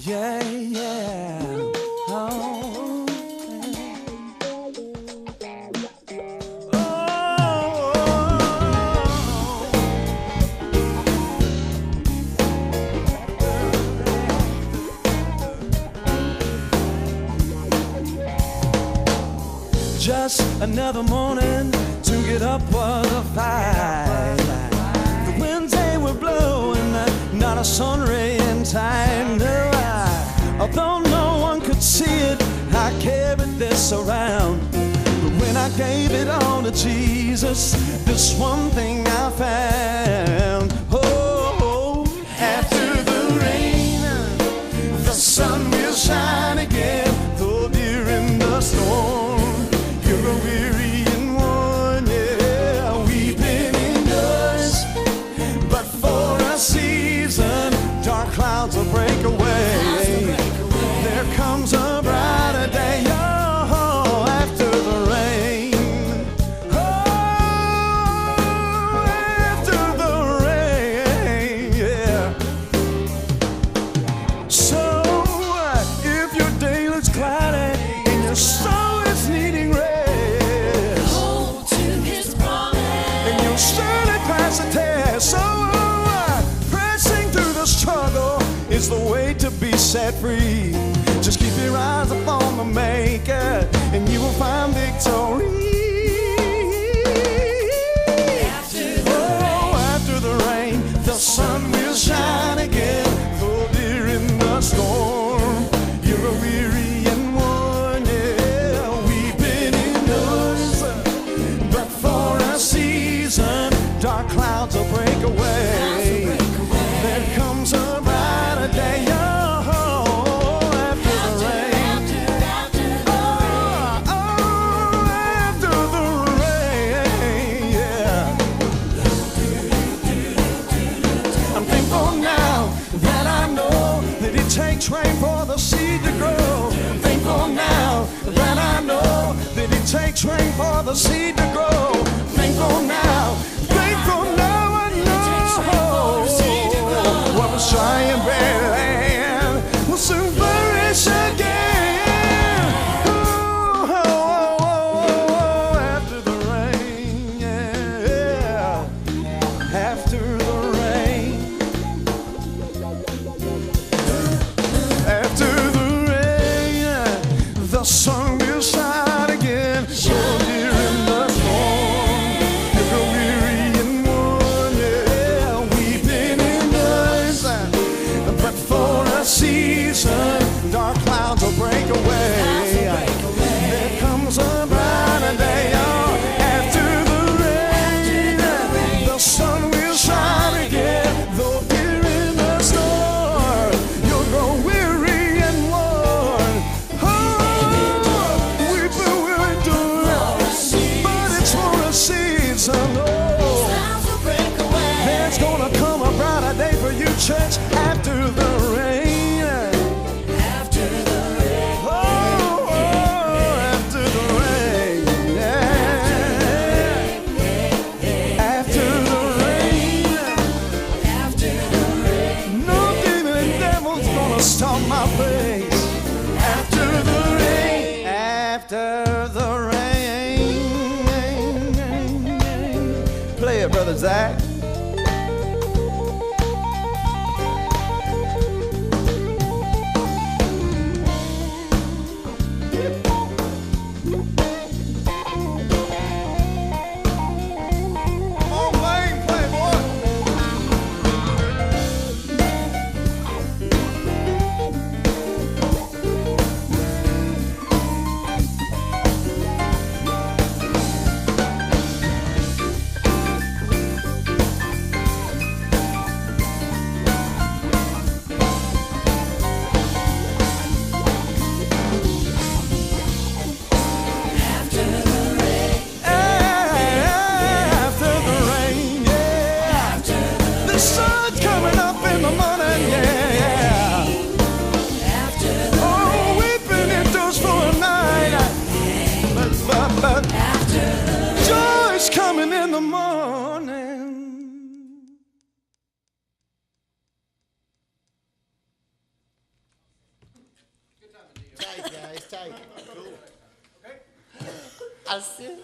Yeah, yeah. Oh, just another morning to get up was a fight. The winds they were blowing, not a sun ray in time. No, although no one could see it, I carried this around. But when I gave it all to Jesus, this one thing I found. Oh, after the rain, the sun will shine again. Though during the storm, you're a weary and worn, yeah, weeping indoors. But for a season, dark clouds will break away. There comes a brighter day, oh, after the rain. Oh, after the rain, yeah. So, if your day looks cloudy and your soul is needing rest, Hold to His promise. and you'll surely pass the test. So, pressing through the struggle is the way to be set free. Just keep your eyes upon the Maker, and you will find victory. After the rain, the sun will shine again. Though during the storm, you're a weary and worn, yeah, weeping indoors. But for a season, dark clouds will break away. There comes a brighter day, oh, after the rain. Oh, after the rain, yeah. I'm thankful now that I know that it takes rain for the seed to grow. I'm thankful now that I know that it takes rain for the seed to grow. Thankful now I know what was dry and bare land will soon flourish again. Oh, after the rain, yeah, after the rain, after the rain, the sun will shine again. So during the storm, if you're weary and worn, yeah, weeping indoors. But for a season, dark clouds will break away. There comes a brighter day, oh, after the rain, the sun will shine again. Though here in the storm, you'll grow weary and worn. Oh, weeping will endure, but it's for a season. Oh, there's gonna come a brighter day for you, church, after the rain. Oh, after the rain, yeah. After the rain, no demon and devil's gonna stop my praise. After the rain, after the rain. Play it, Brother Zach. Come on, Wayne, play, boy. After the rain, yeah. The sun's coming up in the morning, yeah. Oh, weeping endures for a night, but joy's coming in the morning. Okay. Cool. Okay. I see.